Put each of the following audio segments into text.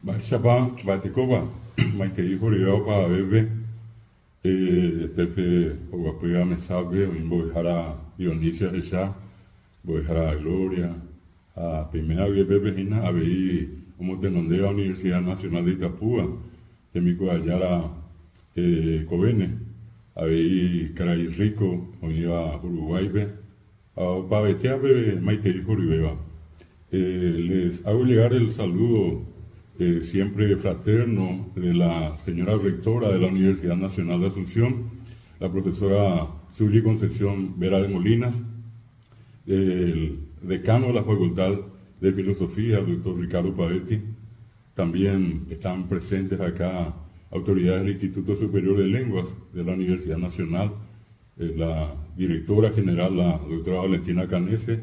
Baixaba, Batecoba, Maitei Horiel para bebê, Pepe, o apoio me sabe, o Imboihara Dionísia Rechá, Boihara Glória, a primeira vez Pepe Hina, a ver como tenonde a Universidade Nacional de Itapúa, que me coalhara Covene, a ver Carai Rico, onde iba Uruguai, a Pavetea Bebe, Maitei Horiel. Les hago llegar el saludo siempre fraterno de la señora rectora de la Universidad Nacional de Asunción, la profesora Zuly Concepción Vera de Molinas, el decano de la Facultad de Filosofía, el doctor Ricardo Pavetti. También están presentes acá autoridades del Instituto Superior de Lenguas de la Universidad Nacional, la directora general, la doctora Valentina Canese.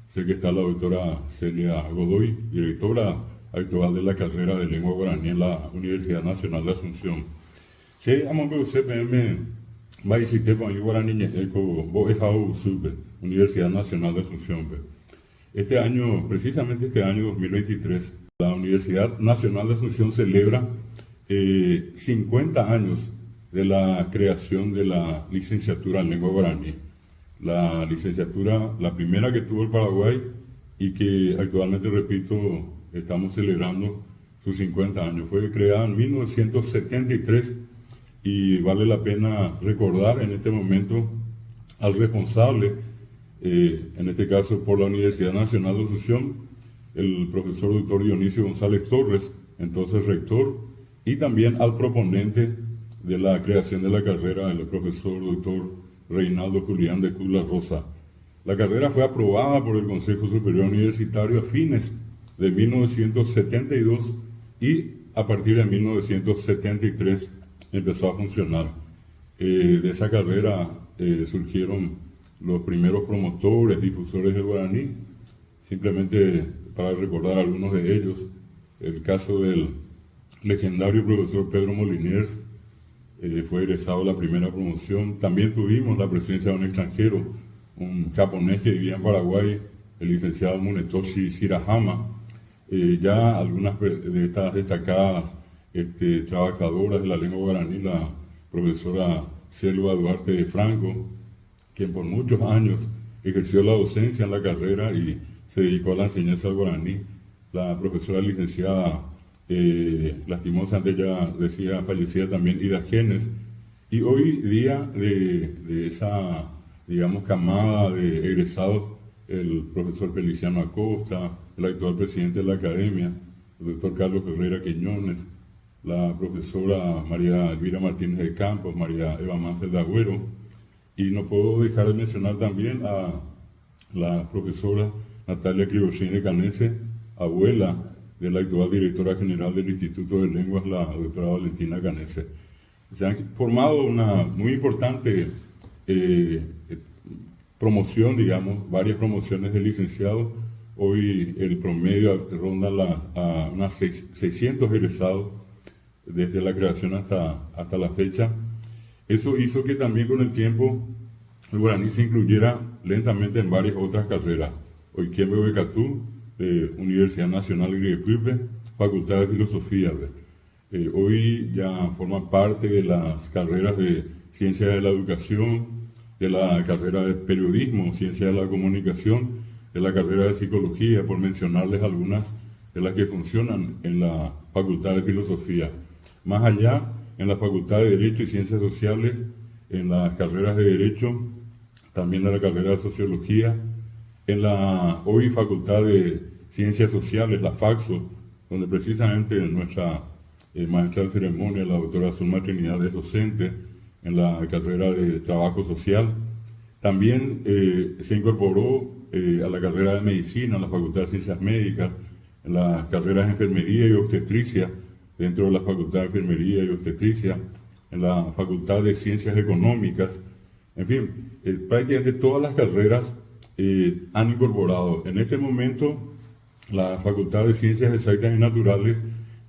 Sé que está la doctora Celia Godoy, directora actual de la carrera de lengua guaraní en la Universidad Nacional de Asunción. Que among usted me va a decir que guaraní Universidad Nacional de Asunción. Este año, precisamente este año 2023, la Universidad Nacional de Asunción celebra 50 años de la creación de la licenciatura en lengua guaraní. La licenciatura, la primera que tuvo el Paraguay y que actualmente, repito, estamos celebrando sus 50 años. Fue creada en 1973 y vale la pena recordar en este momento al responsable, en este caso por la Universidad Nacional de Asunción, el profesor doctor Dionisio González Torres, entonces rector, y también al proponente de la creación de la carrera, el profesor doctor Reinaldo Julián de Cula Rosa. La carrera fue aprobada por el Consejo Superior Universitario a fines de 1972 y a partir de 1973 empezó a funcionar. De esa carrera surgieron los primeros promotores, difusores del guaraní. Simplemente para recordar algunos de ellos, el caso del legendario profesor Pedro Moliniers, fue egresado la primera promoción. También tuvimos la presencia de un extranjero, un japonés que vivía en Paraguay, el licenciado Munetoshi Shirahama. Ya algunas de estas destacadas trabajadoras de la lengua guaraní, la profesora Selva Duarte Franco, quien por muchos años ejerció la docencia en la carrera y se dedicó a la enseñanza del guaraní, la profesora licenciada lastimosamente ya decía fallecida también Ida Genes, y hoy día de esa, digamos, camada de egresados, el profesor Feliciano Acosta, el actual presidente de la academia, el doctor Carlos Herrera Quiñones, la profesora María Elvira Martínez de Campos, María Eva Manfred de Agüero, y no puedo dejar de mencionar también a la profesora Natalia Cribocini Canese, abuela de la actual directora general del Instituto de Lenguas, la doctora Valentina Canese. Se han formado una muy importante promoción, digamos, varias promociones de licenciados. Hoy el promedio ronda a unas 600 egresados desde la creación hasta la fecha. Eso hizo que también con el tiempo el guaraní se incluyera lentamente en varias otras carreras. Hoy Quembe Becatú, Universidad Nacional Griepuipe, Facultad de Filosofía. Hoy ya forma parte de las carreras de Ciencia de la Educación, de la carrera de Periodismo, Ciencia de la Comunicación, de la carrera de Psicología, por mencionarles algunas de las que funcionan en la Facultad de Filosofía. Más allá, en la Facultad de Derecho y Ciencias Sociales, en las carreras de Derecho, también en la carrera de Sociología, en la hoy Facultad de Ciencias Sociales, la FACSO, donde precisamente nuestra maestra de ceremonia, la doctora Zulma Trinidad, es docente en la carrera de Trabajo Social. También se incorporó a la carrera de Medicina, en la Facultad de Ciencias Médicas, en las carreras de Enfermería y Obstetricia, dentro de la Facultad de Enfermería y Obstetricia, en la Facultad de Ciencias Económicas. En fin, prácticamente todas las carreras han incorporado. En este momento, la Facultad de Ciencias Exactas y Naturales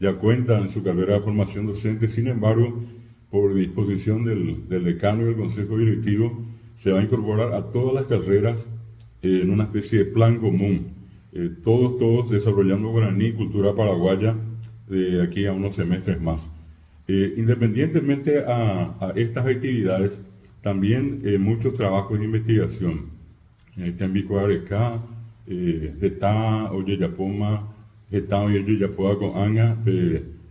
ya cuenta en su carrera de formación docente. Sin embargo, por disposición del decano y del Consejo Directivo, se va a incorporar a todas las carreras en una especie de plan común. Todos desarrollando guaraní, cultura paraguaya, de aquí a unos semestres más. Independientemente a estas actividades, también muchos trabajos de investigación. Está en Bicoareca, está Oye Yapoma, está Oye Yapoa con Anga,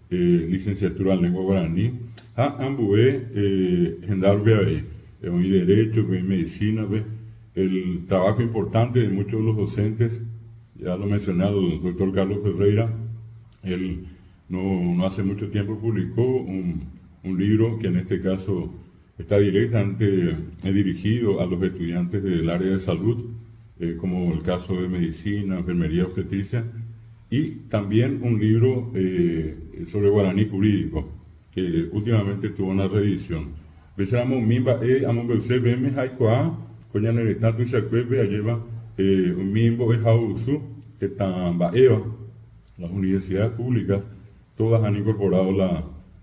licenciatura en lengua guaraní, Ambué, Gendarbe, en Derecho, en Medicina, el trabajo importante de muchos de los docentes, ya lo mencioné al doctor Carlos Ferreira, él no hace mucho tiempo publicó un libro que en este caso está directamente dirigido a los estudiantes del área de salud, como el caso de medicina, enfermería, obstetricia, y también un libro sobre guaraní jurídico, que últimamente tuvo una reedición. Pensamos, Mimba, Amonbelse, Beme, Haikoa, Coñaneretato y Chacuepe, lleva un Mimbo, Jausu, que están Eva, las universidades públicas, todas han incorporado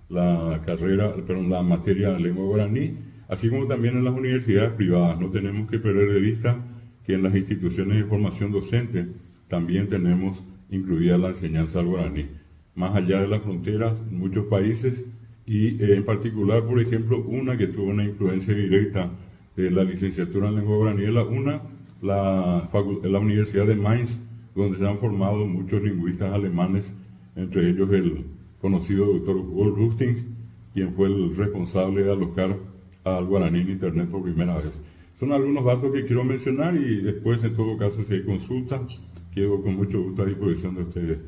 la carrera, perdón, la materia de lengua guaraní, así como también en las universidades privadas. No tenemos que perder de vista que en las instituciones de formación docente también tenemos incluida la enseñanza del guaraní, más allá de las fronteras, en muchos países, y en particular, por ejemplo, una que tuvo una influencia directa de la licenciatura en lengua guaraní es la Universidad de Mainz, donde se han formado muchos lingüistas alemanes, entre ellos el conocido doctor Wolf Lustig, quien fue el responsable de alocar al guaraní en Internet por primera vez. Son algunos datos que quiero mencionar y después, en todo caso, si hay consultas, quedo con mucho gusto a disposición de ustedes.